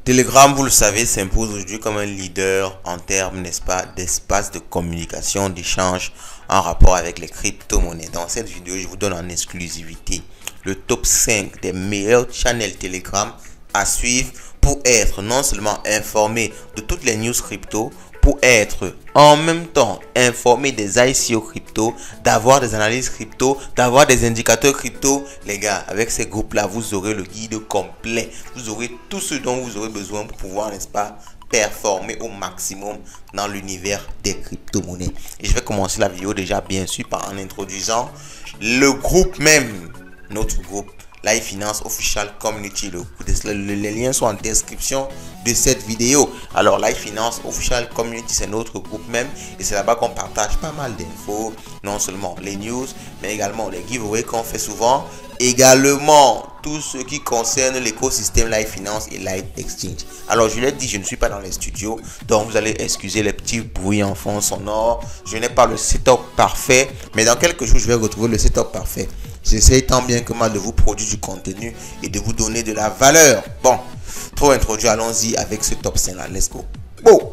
Telegram, vous le savez, s'impose aujourd'hui comme un leader en termes, n'est-ce pas, d'espace de communication, d'échange en rapport avec les crypto-monnaies. Dans cette vidéo, je vous donne en exclusivité le top 5 des meilleurs channels Telegram à suivre pour être non seulement informé de toutes les news crypto, pour être en même temps informé des ICO crypto, d'avoir des analyses crypto, d'avoir des indicateurs crypto. Les gars, avec ces groupes-là, vous aurez le guide complet. Vous aurez tout ce dont vous aurez besoin pour pouvoir, n'est-ce pas, performer au maximum dans l'univers des crypto-monnaies. Et je vais commencer la vidéo déjà bien sûr en introduisant le groupe même, notre groupe Live Finance Official Community. Les liens sont en description de cette vidéo. Alors Live Finance Official Community, c'est notre groupe même et c'est là-bas qu'on partage pas mal d'infos, non seulement les news mais également les giveaways qu'on fait souvent, également tout ce qui concerne l'écosystème Live Finance et Live Exchange. Alors je l'ai dit, je ne suis pas dans les studios, donc vous allez excuser les petits bruits en fond sonore. Je n'ai pas le setup parfait, mais dans quelques jours je vais retrouver le setup parfait. J'essaie tant bien que mal de vous produire du contenu et de vous donner de la valeur. Bon, trop introduit, allons-y avec ce top 5 là. Let's go. Bon,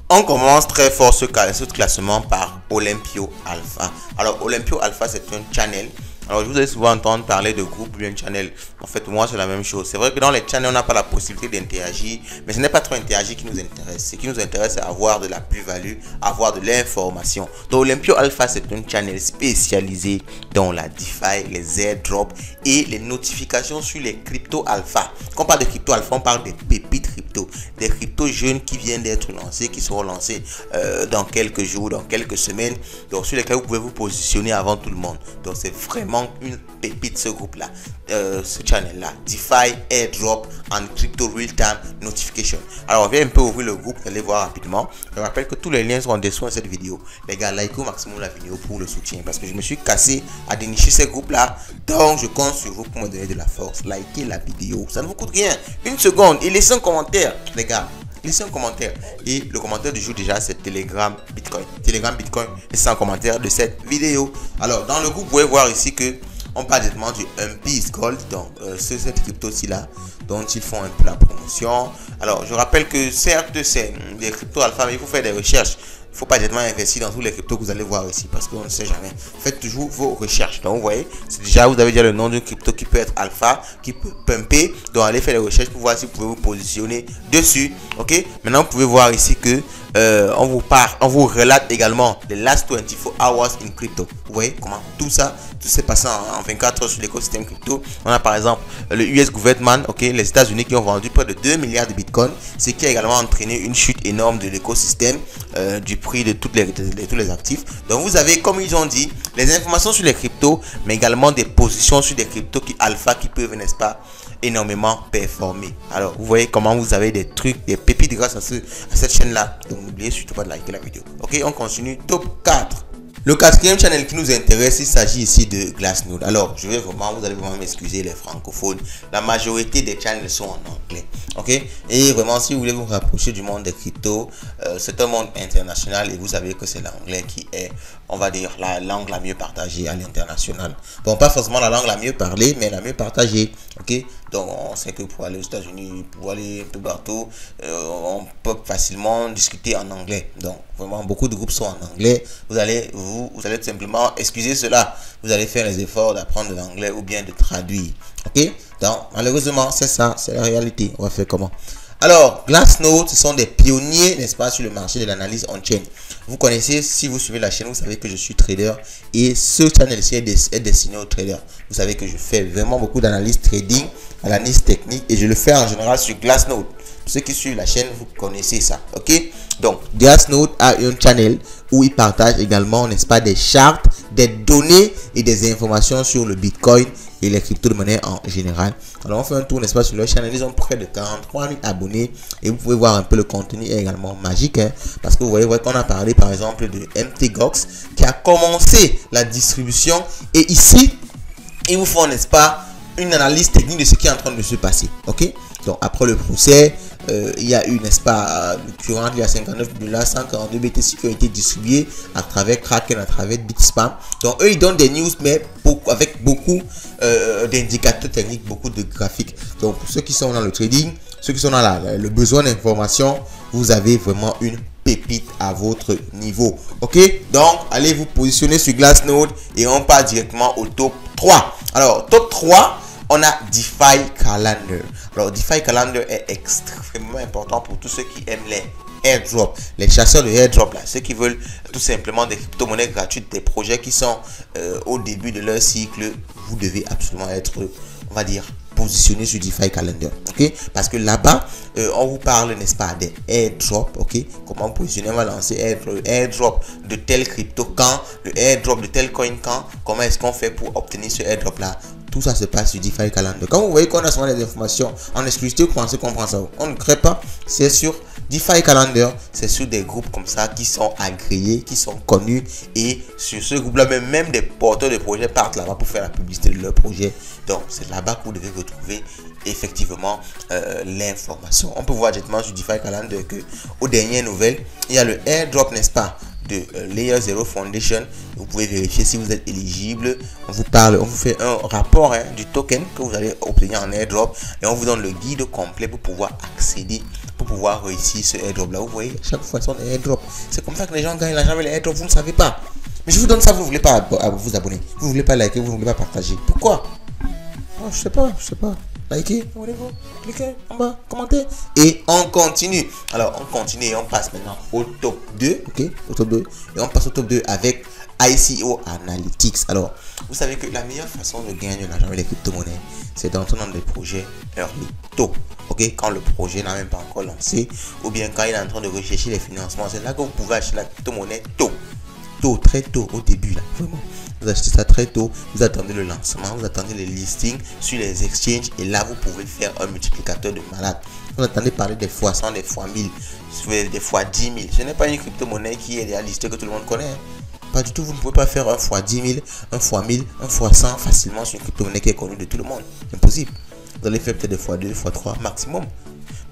on commence très fort ce classement par Olympio Alpha. Alors, Olympio Alpha, c'est un channel. Alors, je vous ai souvent entendu parler de groupe ou un channel. En fait, moi, c'est la même chose. C'est vrai que dans les channels, on n'a pas la possibilité d'interagir. Mais ce n'est pas trop interagir qui nous intéresse. Ce qui nous intéresse, c'est avoir de la plus-value, avoir de l'information. Donc, Olympio Alpha, c'est un channel spécialisé dans la DeFi, les airdrops et les notifications sur les crypto alpha. Quand on parle de crypto alpha, on parle des pépites crypto. Des cryptos jeunes qui viennent d'être lancés, qui seront lancés dans quelques jours, dans quelques semaines. Donc, sur lesquels vous pouvez vous positionner avant tout le monde. Donc, c'est vraiment une pépite ce groupe là, ce channel là, DeFi, airdrop and crypto real time notification. Alors on vient un peu ouvrir le groupe, vous allez voir rapidement. Je rappelle que tous les liens sont en dessous de cette vidéo. Les gars, likez au maximum la vidéo pour le soutien parce que je me suis cassé à dénicher ces groupes là, donc je compte sur vous pour me donner de la force. Likez la vidéo, ça ne vous coûte rien, une seconde, et laissez un commentaire les gars. Laissez un commentaire. Et le commentaire du jour déjà, c'est Telegram Bitcoin. Telegram Bitcoin, laissez un commentaire de cette vidéo. Alors, dans le groupe, vous pouvez voir ici que on parle directement du Peace Gold. Donc, c'est cette crypto-ci là dont ils font un peu la promotion. Alors, je rappelle que certes, c'est des crypto alpha, mais il faut faire des recherches. Il ne faut pas directement investir dans tous les cryptos que vous allez voir ici parce qu'on ne sait jamais. Faites toujours vos recherches. Donc, vous voyez, c'est déjà, vous avez déjà le nom d'une crypto qui peut être alpha, qui peut pumper. Donc, allez faire les recherches pour voir si vous pouvez vous positionner dessus. Ok, maintenant, vous pouvez voir ici que on vous relate également les last 24 hours in crypto. Vous voyez comment tout s'est passé en 24 heures sur l'écosystème crypto. On a par exemple le US government, ok, les États-Unis qui ont vendu près de 2 milliards de bitcoins, ce qui a également entraîné une chute énorme de l'écosystème, du prix de tous les actifs. Donc vous avez, comme ils ont dit, les informations sur les cryptos, mais également des positions sur des cryptos alpha qui peuvent, n'est-ce pas, énormément performer. Alors vous voyez comment vous avez des trucs, des pépites grâce à cette chaîne là. Donc n'oubliez surtout pas de liker la vidéo. Ok, on continue. Top 4. Le quatrième channel qui nous intéresse, il s'agit ici de Glassnode. Alors, vous allez vraiment m'excuser les francophones. La majorité des channels sont en anglais. Ok? Et vraiment, si vous voulez vous rapprocher du monde des cryptos, c'est un monde international et vous savez que c'est l'anglais qui est, on va dire, la langue la mieux partagée à l'international. Bon, pas forcément la langue la mieux parlée, mais la mieux partagée. Ok? Donc, on sait que pour aller aux États-Unis, pour aller un peu partout, on peut facilement discuter en anglais. Donc, vraiment, beaucoup de groupes sont en anglais. Vous allez tout simplement excuser cela. Vous allez faire les efforts d'apprendre l'anglais ou bien de traduire. Ok? Donc, malheureusement, c'est ça, c'est la réalité. On va faire comment? Alors, Glassnode, ce sont des pionniers, n'est-ce pas, sur le marché de l'analyse on-chain. Vous connaissez, si vous suivez la chaîne, vous savez que je suis trader et ce channel-ci est destiné aux traders. Vous savez que je fais vraiment beaucoup d'analyse trading, analyse technique et je le fais en général sur Glassnode. Pour ceux qui suivent la chaîne, vous connaissez ça, ok? Donc, Glassnode a un channel où il partage également, n'est-ce pas, des charts, des données et des informations sur le Bitcoin et les crypto-monnaies en général. Alors on fait un tour, n'est-ce pas, sur leur chaîne. Ils ont près de 43 000 abonnés et vous pouvez voir un peu le contenu est également magique, hein, parce que vous voyez qu'on a parlé par exemple de MTGOX qui a commencé la distribution et ici ils vous font, n'est-ce pas, une analyse technique de ce qui est en train de se passer. Ok, donc après le procès, il y a eu, n'est-ce pas, il y a 59 $, 142 BTC qui ont été distribués à travers Kraken, à travers Bitstamp. Donc eux ils donnent des news mais avec beaucoup d'indicateurs techniques, beaucoup de graphiques. Donc pour ceux qui sont dans le trading, ceux qui sont dans le besoin d'information, vous avez vraiment une pépite à votre niveau. Ok, donc allez vous positionner sur Glassnode et on part directement au top 3. Alors, top 3, on a DeFi Calendar. Alors, DeFi Calendar est extrêmement important pour tous ceux qui aiment les airdrop, les chasseurs de airdrop là, ceux qui veulent tout simplement des crypto-monnaies gratuites, des projets qui sont au début de leur cycle. Vous devez absolument être, on va dire, positionné sur DeFi Calendar, ok, parce que là-bas on vous parle, n'est-ce pas, des airdrops, ok, comment positionner, on va lancer airdrop de tel crypto quand, le airdrop de tel coin quand, comment est-ce qu'on fait pour obtenir ce airdrop là. Tout ça se passe sur DeFi Calendar. Quand vous voyez qu'on a souvent des informations en exclusivité, vous pensez qu'on prend ça. On ne crée pas. C'est sur DeFi Calendar. C'est sur des groupes comme ça qui sont agréés, qui sont connus. Et sur ce groupe-là, même des porteurs de projets partent là-bas pour faire la publicité de leur projet. Donc, c'est là-bas que vous devez retrouver effectivement l'information. On peut voir directement sur DeFi Calendar que aux dernières nouvelles, il y a le airdrop, n'est-ce pas, de Layer 0 Foundation. Vous pouvez vérifier si vous êtes éligible. On vous parle, on vous fait un rapport du token que vous allez obtenir en airdrop et on vous donne le guide complet pour pouvoir accéder, pour pouvoir réussir ce airdrop là. Vous voyez, chaque fois son airdrop. C'est comme ça que les gens gagnent l'argent avec les airdrops. Vous ne savez pas. Mais je vous donne ça, vous ne voulez pas vous abonner, vous ne voulez pas liker, vous ne voulez pas partager. Pourquoi? Oh, je sais pas. Likez, abonnez-vous, cliquez en bas, commentez. Et on continue. Alors, on continue et on passe maintenant au top 2. Ok, au top 2. Et on passe au top 2 avec ICO Analytics. Alors, vous savez que la meilleure façon de gagner de l'argent avec les crypto-monnaies, c'est d'entrer dans des projets early, tôt. Ok, quand le projet n'a même pas encore lancé, ou bien quand il est en train de rechercher les financements, c'est là que vous pouvez acheter la crypto-monnaie tôt. Très tôt, au début là, vraiment. Vous achetez ça très tôt, vous attendez le lancement, vous attendez les listings sur les exchanges et là vous pouvez faire un multiplicateur de malade. Vous attendez parler des fois 100, des fois 1000, des fois 10 000. Ce n'est pas une crypto-monnaie qui est déjà listée que tout le monde connaît. Pas du tout, vous ne pouvez pas faire un fois 10 000, un fois 1000, un fois 100 facilement sur une crypto-monnaie qui est connue de tout le monde. Impossible. Vous allez faire peut-être des fois 2, fois 3 maximum.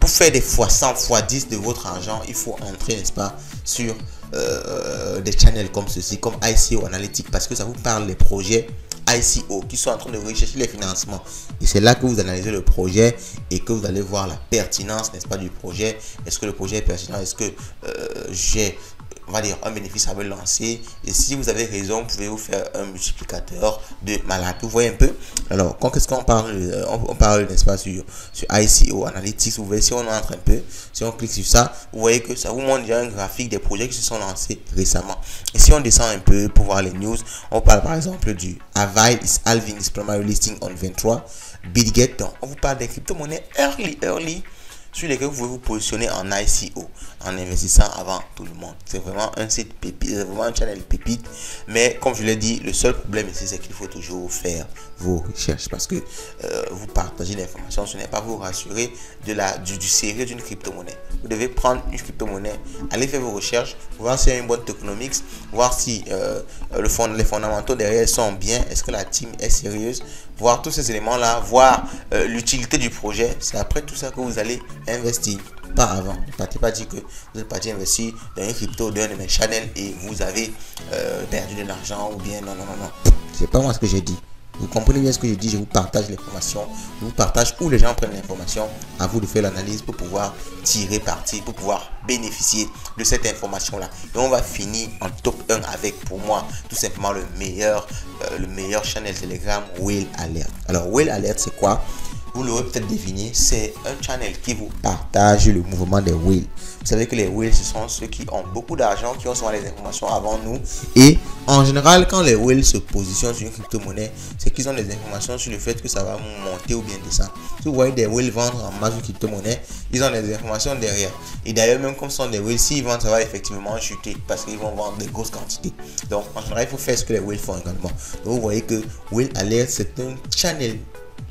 Pour faire des fois 100, fois 10 de votre argent, il faut entrer, n'est-ce pas, sur des channels comme ceci, comme ICO Analytics, parce que ça vous parle des projets ICO qui sont en train de rechercher les financements. Et c'est là que vous analysez le projet et que vous allez voir la pertinence, n'est-ce pas, du projet. Est-ce que le projet est pertinent? Est-ce que j'ai, on va dire, un bénéfice à me lancer? Et si vous avez raison, vous pouvez vous faire un multiplicateur de malade. Vous voyez un peu? Alors, qu'est-ce qu'on parle? On parle, n'est-ce pas, sur ICO Analytics. Vous voyez, si on entre un peu, si on clique sur ça, vous voyez que ça vous montre déjà un graphique des projets qui se sont lancés récemment. Et si on descend un peu pour voir les news, on parle par exemple du Avail is halving its primary listing on 23. Bitget, donc on vous parle des crypto-monnaies early sur lesquels vous pouvez vous positionner en ICO en investissant avant tout le monde. C'est vraiment un site pépite, c'est vraiment un channel pépite. Mais comme je l'ai dit, le seul problème ici, c'est qu'il faut toujours faire vos recherches parce que vous partagez l'information. Ce n'est pas vous rassurer du sérieux d'une crypto-monnaie. Vous devez prendre une crypto-monnaie, aller faire vos recherches, voir s'il y a une bonne tokenomics, voir si les fondamentaux derrière sont bien, est-ce que la team est sérieuse, voir tous ces éléments-là, voir l'utilité du projet. C'est après tout ça que vous allez investir, pas avant. Ne partez pas dire que vous êtes parti investir dans une crypto d'un de mes channels et vous avez perdu de l'argent ou bien non. C'est pas moi ce que j'ai dit. Vous comprenez bien ce que je dis, je vous partage l'information, je vous partage où les gens prennent l'information, à vous de faire l'analyse pour pouvoir tirer parti, pour pouvoir bénéficier de cette information-là. Et on va finir en top 1 avec, pour moi, tout simplement le meilleur channel Telegram, Whale Alert. Alors, Whale Alert, c'est quoi? Vous l'aurez peut-être deviné, c'est un channel qui vous partage le mouvement des whales. Vous savez que les whales, ce sont ceux qui ont beaucoup d'argent, qui ont souvent les informations avant nous. Et en général, quand les whales se positionnent sur une crypto-monnaie, c'est qu'ils ont des informations sur le fait que ça va monter ou bien descendre. Si vous voyez des whales vendre en masse une crypto-monnaie, ils ont des informations derrière. Et d'ailleurs, même comme ce sont des whales, s'ils vendent, ça va effectivement chuter parce qu'ils vont vendre des grosses quantités. Donc, en général, il faut faire ce que les whales font également. Donc, vous voyez que Whale Alert, c'est un channel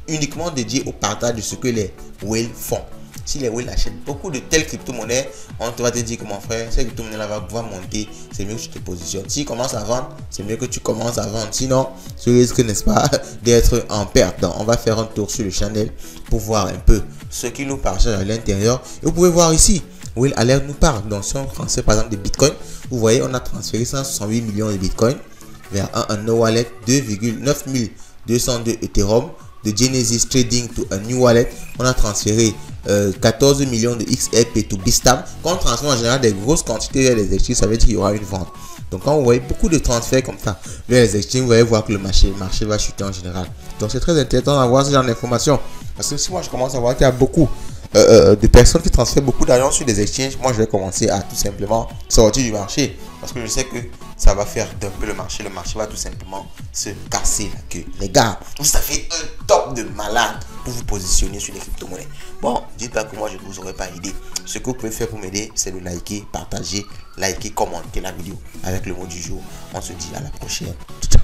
uniquement dédié au partage de ce que les whales font. Si les whales achètent beaucoup de telles crypto-monnaies, on va te dire que mon frère, cette crypto-monnaie va pouvoir monter, c'est mieux que tu te positionnes. S'ils commencent à vendre, c'est mieux que tu commences à vendre. Sinon, tu risques, n'est-ce pas, d'être en perte. Donc, on va faire un tour sur le channel pour voir un peu ce qui nous partage à l'intérieur. Et vous pouvez voir ici, Whale Alert nous parle. Donc, si on transfère par exemple des bitcoins, vous voyez, on a transféré 168 millions de bitcoins vers un no wallet, 2,9202 Ethereum. De Genesis Trading to a new wallet, on a transféré 14 millions de XRP to Bitstamp. Quand on transfère en général des grosses quantités vers les exchanges, ça veut dire qu'il y aura une vente. Donc quand vous voyez beaucoup de transferts comme ça vers les exchanges, vous allez voir que le marché va chuter en général. Donc c'est très intéressant d'avoir ce genre d'informations. Parce que si moi je commence à voir qu'il y a beaucoup de personnes qui transfèrent beaucoup d'argent sur des exchanges, moi je vais commencer à tout simplement sortir du marché. Parce que je sais que ça va faire dumper le marché va tout simplement se casser la queue. Les gars, vous avez un top de malade pour vous positionner sur les crypto-monnaies. Bon, dites pas que moi je ne vous aurais pas aidé. Ce que vous pouvez faire pour m'aider, c'est de liker, partager, commenter la vidéo avec le mot du jour. On se dit à la prochaine. Ciao.